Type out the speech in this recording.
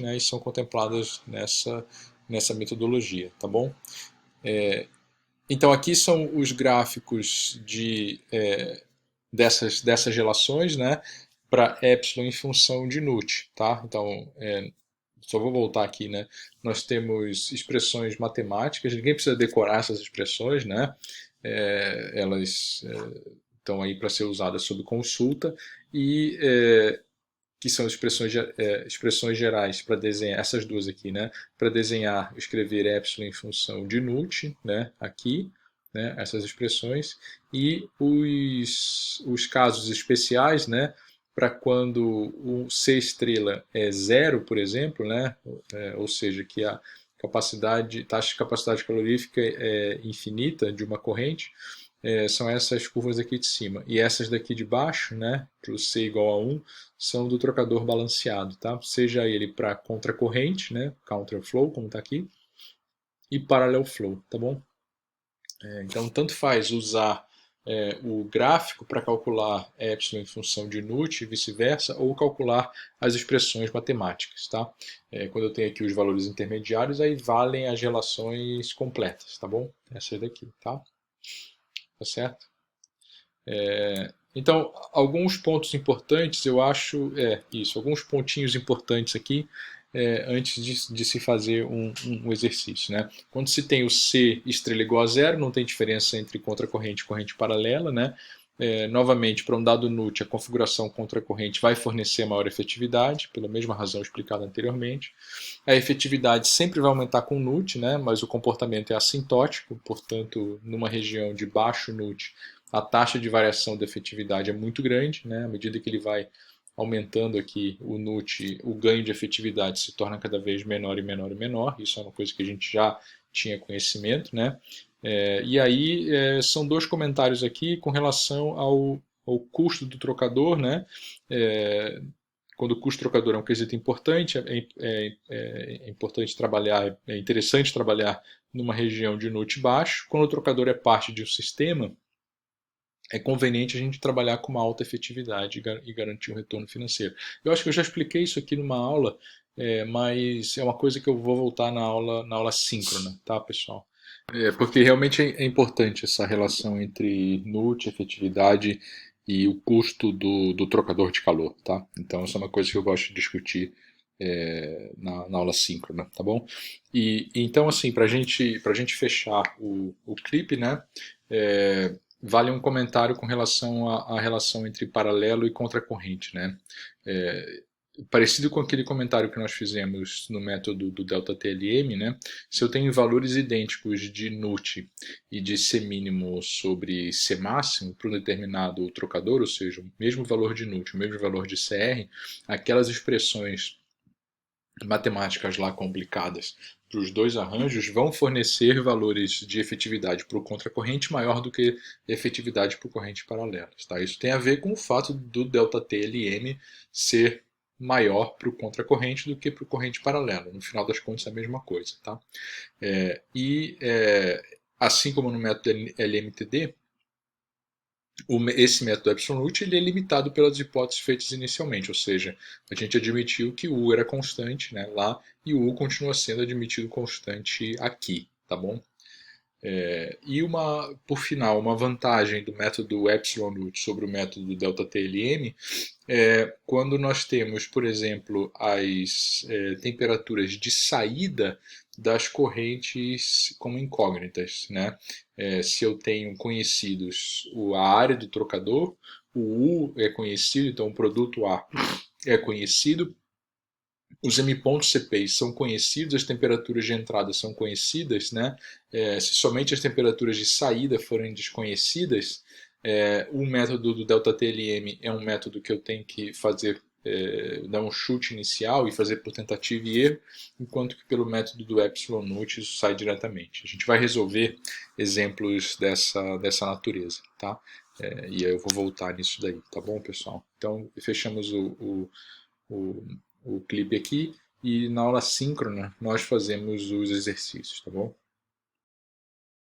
né, e são contempladas nessa metodologia, tá bom? Então aqui são os gráficos dessas relações, né, para epsilon em função de nut, tá? Então, só vou voltar aqui, né? Nós temos expressões matemáticas, ninguém precisa decorar essas expressões, né? Elas estão aí para ser usadas sob consulta e que são expressões gerais para desenhar, essas duas aqui, né? Para desenhar, escrever epsilon em função de nut, né? Aqui, né? Essas expressões. E os casos especiais, né? Para quando o C estrela é zero, por exemplo, né? Ou seja, que a taxa de capacidade calorífica é infinita de uma corrente, são essas curvas aqui de cima. E essas daqui de baixo, né, para o C igual a 1, são do trocador balanceado, tá? Seja ele para contracorrente, né, counter flow, como está aqui, e parallel flow, tá bom? Então, tanto faz usar o gráfico para calcular epsilon em função de nut e vice-versa, ou calcular as expressões matemáticas, tá? Quando eu tenho aqui os valores intermediários, aí valem as relações completas, tá bom? Essa daqui, tá? Tá certo? Então, alguns pontos importantes, eu acho, alguns pontinhos importantes aqui, antes de se fazer um exercício, né? Quando se tem o C estrela igual a zero, não tem diferença entre contracorrente e corrente paralela, né? Novamente, para um dado nut, a configuração contracorrente vai fornecer maior efetividade, pela mesma razão explicada anteriormente. A efetividade sempre vai aumentar com nut, né? Mas o comportamento é assintótico, portanto, numa região de baixo nut, a taxa de variação da efetividade é muito grande, né? À medida que ele vai aumentando aqui o nut, o ganho de efetividade se torna cada vez menor e menor e menor. Isso é uma coisa que a gente já tinha conhecimento, né? E aí são dois comentários aqui com relação ao custo do trocador, né? Quando o custo trocador é um quesito importante, é importante trabalhar, é interessante trabalhar numa região de nut baixo. Quando o trocador é parte de um sistema, é conveniente a gente trabalhar com uma alta efetividade e garantir um retorno financeiro. Eu acho que eu já expliquei isso aqui numa aula, mas é uma coisa que eu vou voltar na aula síncrona, tá, pessoal? Porque realmente é importante essa relação entre NUT, efetividade e o custo do trocador de calor, tá? Então, isso é uma coisa que eu gosto de discutir na aula síncrona, tá bom? Então, assim, para gente fechar o clipe, né? Vale um comentário com relação à relação entre paralelo e contracorrente, né? Parecido com aquele comentário que nós fizemos no método do ΔTLM, né? Se eu tenho valores idênticos de NUT e de C mínimo sobre C máximo para um determinado trocador, ou seja, o mesmo valor de NUT, o mesmo valor de CR, aquelas expressões matemáticas lá complicadas para os dois arranjos vão fornecer valores de efetividade para o contracorrente maior do que efetividade para correntes paralelas. Tá? Isso tem a ver com o fato do ΔTLM ser maior para o contracorrente do que para o corrente paralela. No final das contas é a mesma coisa. Tá? Assim como no método LMTD, esse método absolute ele é limitado pelas hipóteses feitas inicialmente, ou seja, a gente admitiu que o U era constante, né, lá, e o U continua sendo admitido constante aqui, tá bom? Por final, uma vantagem do método epsilon nut sobre o método ΔTLM é quando nós temos, por exemplo, as temperaturas de saída das correntes como incógnitas, né? Se eu tenho conhecidos a área do trocador, o U é conhecido, então o produto A é conhecido, os M-pontos CPI são conhecidos, as temperaturas de entrada são conhecidas, né? Se somente as temperaturas de saída forem desconhecidas, o método do ΔTLM é um método que eu tenho que fazer, dar um chute inicial e fazer por tentativa e erro, enquanto que pelo método do epsilon nut isso sai diretamente. A gente vai resolver exemplos dessa natureza, tá? E aí eu vou voltar nisso daí, tá bom, pessoal? Então, fechamos o, o clipe aqui e na aula síncrona nós fazemos os exercícios, tá bom?